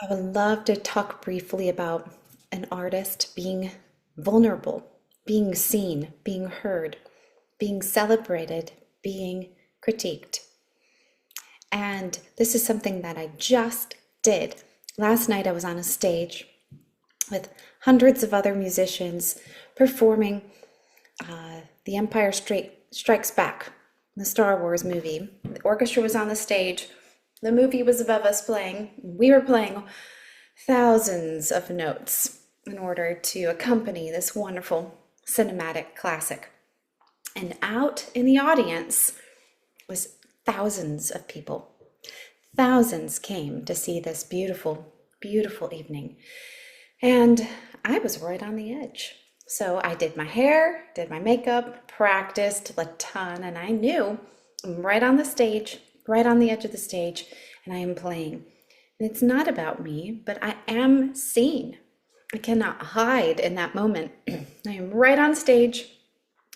I would love to talk briefly about an artist being vulnerable, being seen, being heard, being celebrated, being critiqued. And this is something that I just did. Last night I was on a stage with hundreds of other musicians performing The Empire Strikes Back, the Star Wars movie. The orchestra was on the stage. The movie was above us playing. We were playing thousands of notes in order to accompany this wonderful cinematic classic. And out in the audience was thousands of people. Thousands came to see this beautiful, beautiful evening. And I was right on the edge. So I did my hair, did my makeup, practiced a ton, and I knew I'm right on the stage, right on the edge of the stage, and I am playing. And it's not about me, but I am seen. I cannot hide in that moment. I am right on stage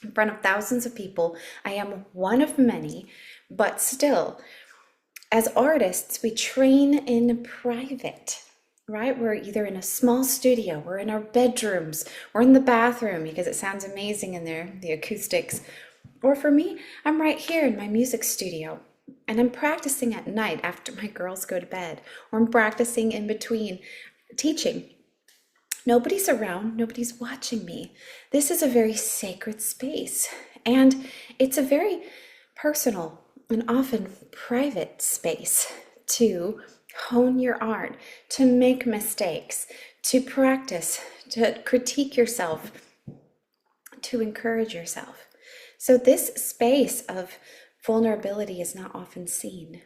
in front of thousands of people. I am one of many, but still, as artists, we train in private, right? We're either in a small studio, we're in our bedrooms, we're in the bathroom because it sounds amazing in there, the acoustics. Or for me, I'm right here in my music studio and I'm practicing at night after my girls go to bed, or I'm practicing in between teaching. Nobody's around, nobody's watching me. This is a very sacred space, and it's a very personal and often private space to hone your art, to make mistakes, to practice, to critique yourself, to encourage yourself. So this space of vulnerability is not often seen.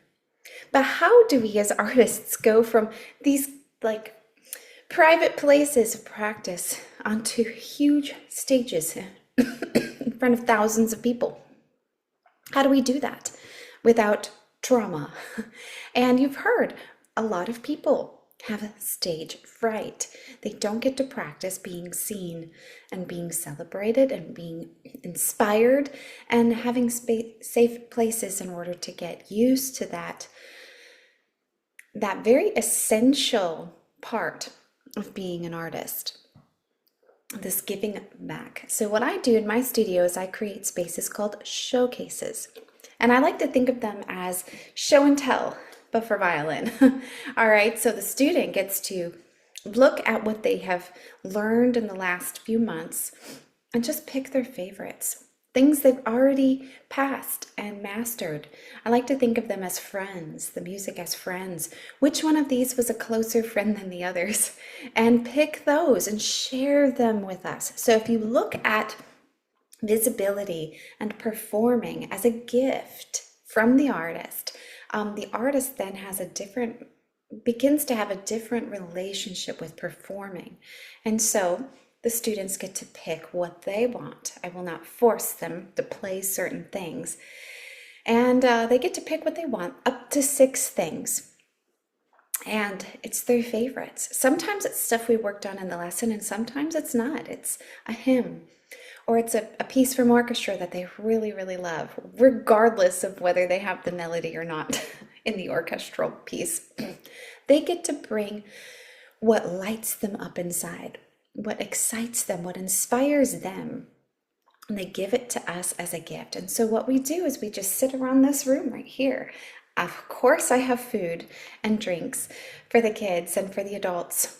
But how do we as artists go from these like private places of practice onto huge stages in front of thousands of people? How do we do that without trauma? And you've heard a lot of people have stage fright. They don't get to practice being seen and being celebrated and being inspired and having safe places in order to get used to that very essential part of being an artist, this giving back. So what I do in my studio is I create spaces called showcases. And I like to think of them as show and tell, but for violin. All right, so the student gets to look at what they have learned in the last few months and just pick their favorites, things they've already passed and mastered. I like to think of them as friends, the music as friends. Which one of these was a closer friend than the others? And pick those and share them with us. So if you look at visibility and performing as a gift from the artist then begins to have a different relationship with performing. And so the students get to pick what they want. I will not force them to play certain things. And they get to pick what they want, up to 6 things. And it's their favorites. Sometimes it's stuff we worked on in the lesson, and sometimes it's not. It's a hymn, or it's a piece from orchestra that they really, really love, regardless of whether they have the melody or not in the orchestral piece. They get to bring what lights them up inside, what excites them, what inspires them, and they give it to us as a gift. And so what we do is we just sit around this room right here. Of course, I have food and drinks for the kids and for the adults,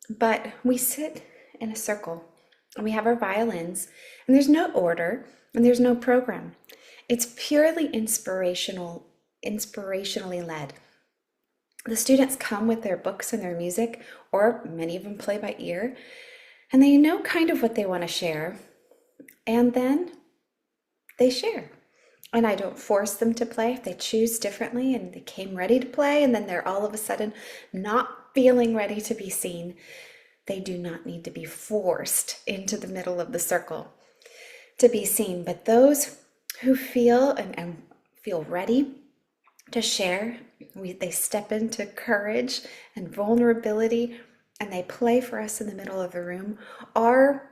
but we sit in a circle and we have our violins, and there's no order and there's no program. It's purely inspirationally led. The students come with their books and their music, or many of them play by ear, and they know kind of what they want to share, and then they share. And I don't force them to play. If they choose differently and they came ready to play and then they're all of a sudden not feeling ready to be seen, they do not need to be forced into the middle of the circle to be seen. But those who feel and feel ready to share, they step into courage and vulnerability and they play for us in the middle of the room. Our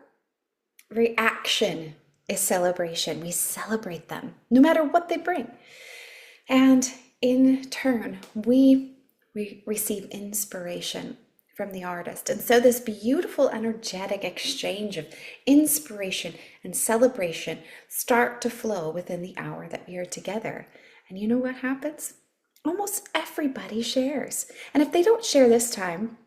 reaction is celebration. We celebrate them no matter what they bring. And in turn, we we receive inspiration from the artist. And so this beautiful energetic exchange of inspiration and celebration start to flow within the hour that we are together. And you know what happens? Almost everybody shares. And if they don't share this time,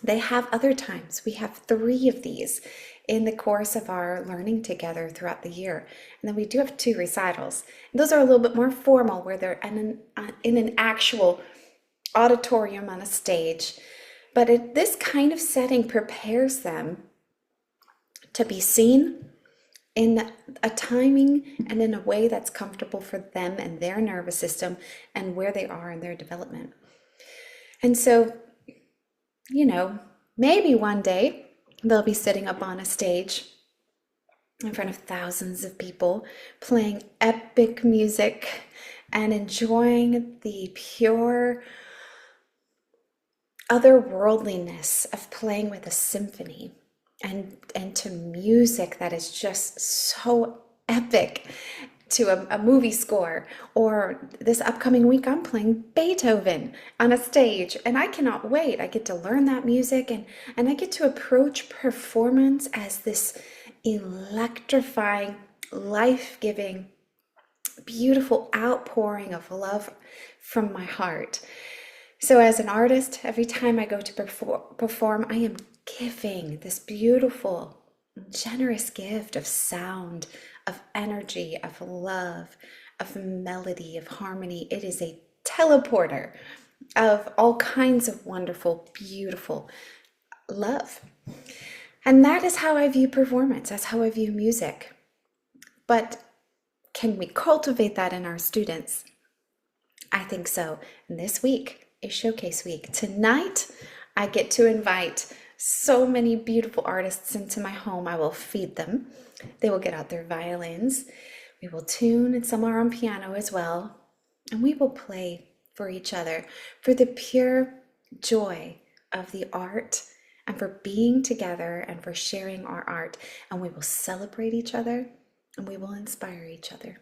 they have other times. We have 3 of these in the course of our learning together throughout the year. And then we do have 2 recitals. And those are a little bit more formal, where they're in an actual auditorium on a stage. But this kind of setting prepares them to be seen in a timing and in a way that's comfortable for them and their nervous system and where they are in their development. And so, maybe one day they'll be sitting up on a stage in front of thousands of people, playing epic music and enjoying the pure otherworldliness of playing with a symphony and to music that is just so epic, to a movie score. Or this upcoming week I'm playing Beethoven on a stage, and I cannot wait. I get to learn that music, and I get to approach performance as this electrifying, life-giving, beautiful outpouring of love from my heart. So as an artist, every time I go to perform, I am giving this beautiful, generous gift of sound, of energy, of love, of melody, of harmony. It is a teleporter of all kinds of wonderful, beautiful love. And that is how I view performance. That's how I view music. But can we cultivate that in our students? I think so. And this week is Showcase Week. Tonight, I get to invite so many beautiful artists into my home. I will feed them. They will get out their violins. We will tune, and some are on piano as well. And we will play for each other, for the pure joy of the art, and for being together, and for sharing our art. And we will celebrate each other, and we will inspire each other.